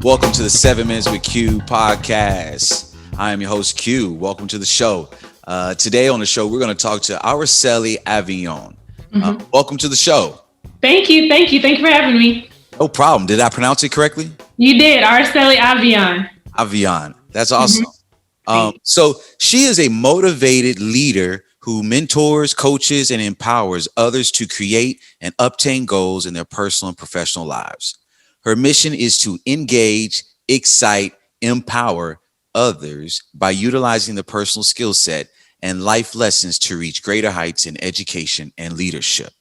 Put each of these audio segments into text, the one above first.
Welcome to the 7 Minutes with Q podcast. I am your host, Q. Welcome to the show. Today on the show, we're going to talk to Araceli Avionn. Welcome to the show. Thank you. Thank you for having me. No problem. Did I pronounce it correctly? You did. Araceli Avionn. Avionn. That's awesome. So she is a motivated leader who mentors, coaches, and empowers others to create and obtain goals in their personal and professional lives. Her mission is to engage, excite, empower others by utilizing the personal skill set and life lessons to reach greater heights in education and leadership.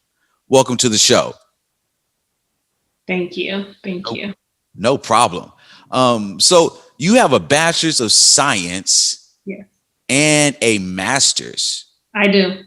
Welcome to the show. Thank you. Thank you. No problem. So you have a Bachelor's of Science and a Master's. I do.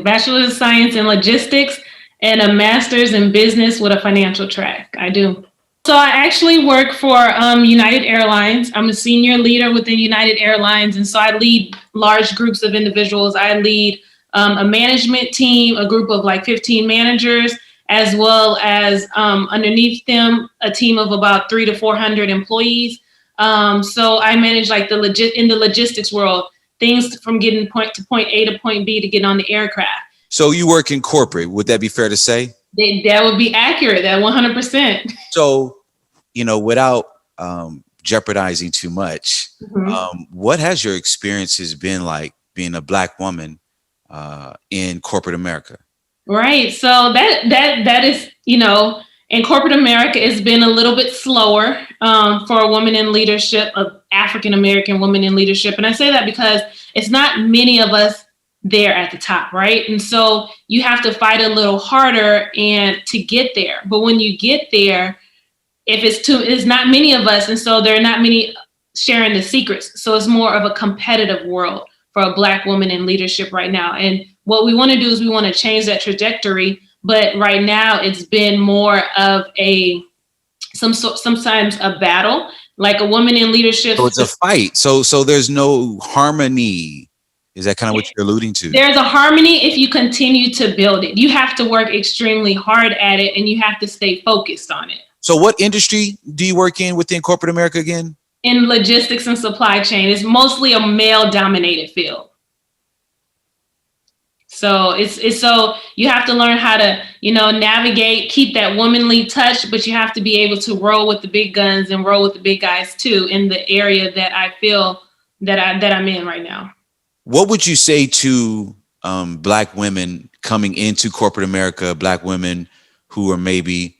Bachelor of Science in Logistics and a Master's in Business with a financial track. I do. So I actually work for United Airlines. I'm a senior leader within United Airlines. And so I lead large groups of individuals. I lead a management team, a group of like 15 managers, as well as underneath them, a team of about 300 to 400 employees. So I manage like in the logistics world, things from getting point A to point B to get on the aircraft. So you work in corporate. Would that be fair to say? That would be accurate. That 100%. So, without jeopardizing too much, what has your experiences been like being a Black woman in corporate America? Right. So that is, in corporate America, it's been a little bit slower for a woman in leadership, of African-American woman in leadership. And I say that because it's not many of us there at the top, right? And so you have to fight a little harder and to get there. But when you get there, it's not many of us. And so there are not many sharing the secrets. So it's more of a competitive world for a Black woman in leadership right now. And what we want to do is we want to change that trajectory. But right now it's been more of sometimes a battle, like a woman in leadership. So it's a fight. So there's no harmony. Is that kind of what you're alluding to? There's a harmony if you continue to build it. You have to work extremely hard at it and you have to stay focused on it. So what industry do you work in within corporate America again? In logistics and supply chain. It's mostly a male-dominated field. So so you have to learn how to, navigate, keep that womanly touch, but you have to be able to roll with the big guns and roll with the big guys too in the area that I feel that I'm in right now. What would you say to Black women coming into corporate America, Black women who are maybe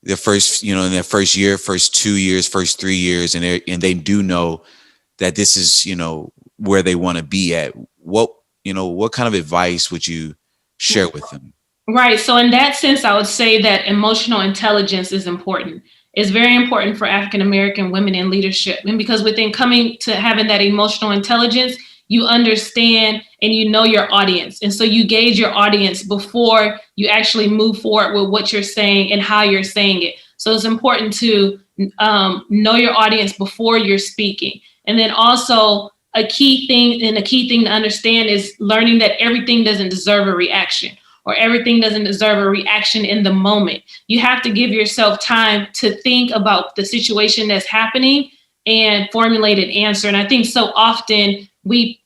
their first, in their first year, first 2 years, first 3 years, and they do know that this is, where they want to be at? What kind of advice would you share with them? Right. So in that sense, I would say that emotional intelligence is important. It's very important for African-American women in leadership. And because within coming to having that emotional intelligence, you understand and you know your audience. And so you gauge your audience before you actually move forward with what you're saying and how you're saying it. So it's important to know your audience before you're speaking. And then also a key thing to understand is learning that everything doesn't deserve a reaction, or everything doesn't deserve a reaction in the moment. You have to give yourself time to think about the situation that's happening and formulate an answer. And I think so often we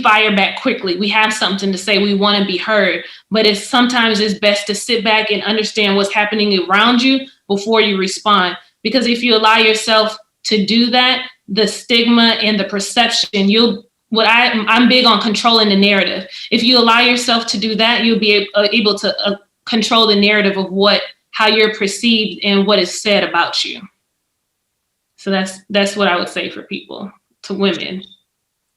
fire back quickly. We have something to say. We want to be heard, but sometimes it's best to sit back and understand what's happening around you before you respond. Because if you allow yourself to do that, the stigma and the perception, I'm big on controlling the narrative. If you allow yourself to do that, you'll be able to control the narrative of how you're perceived and what is said about you. So that's what I would say for people, to women.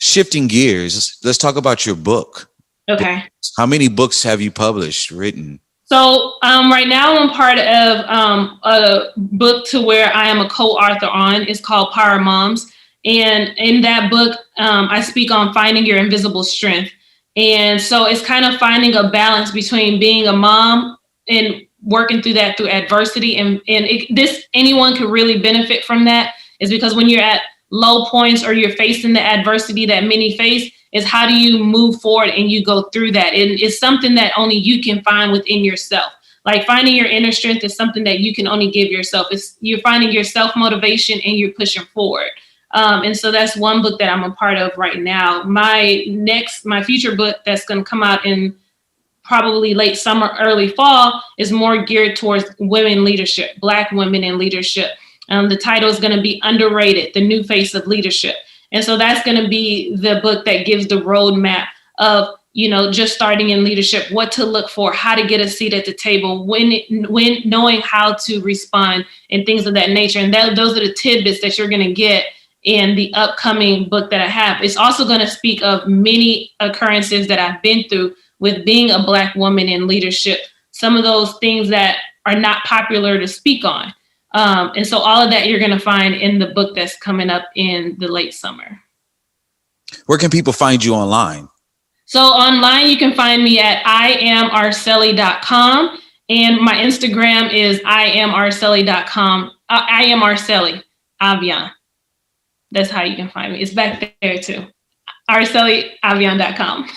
Shifting gears, let's talk about your book. Okay. How many books have you published, written? So right now I'm part of a book to where I am a co-author on. It's called Power Moms. And in that book, I speak on finding your invisible strength. And so it's kind of finding a balance between being a mom and working through that through adversity. And anyone could really benefit from that, is because when you're at low points or you're facing the adversity that many face, is how do you move forward and you go through that? And it's something that only you can find within yourself. Like finding your inner strength is something that you can only give yourself. You're finding your self-motivation and you're pushing forward. And so that's one book that I'm a part of right now. My future book that's going to come out in probably late summer, early fall is more geared towards women leadership, Black women in leadership. The title is going to be Underrated, the New Face of Leadership. And so that's going to be the book that gives the roadmap of, just starting in leadership, what to look for, how to get a seat at the table, when knowing how to respond and things of that nature. And those are the tidbits that you're going to get in the upcoming book that I have. It's also going to speak of many occurrences that I've been through with being a Black woman in leadership, some of those things that are not popular to speak on. And so all of that you're going to find in the book that's coming up in the late summer. Where can people find you online? So online, you can find me at iamaraceli.com. And my Instagram is iamaraceli.com. I am Araceli Avionn. That's how you can find me. It's back there too. AraceliAvionn.com.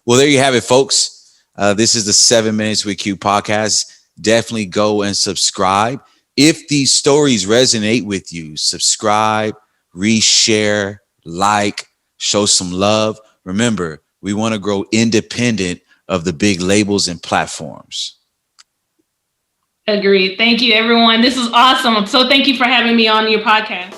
Well, there you have it, folks. This is the 7 Minutes with Q podcast. Definitely go and subscribe. If these stories resonate with you, subscribe, reshare, like, show some love. Remember, we want to grow independent of the big labels and platforms. Agreed. Thank you, everyone. This is awesome. So thank you for having me on your podcast.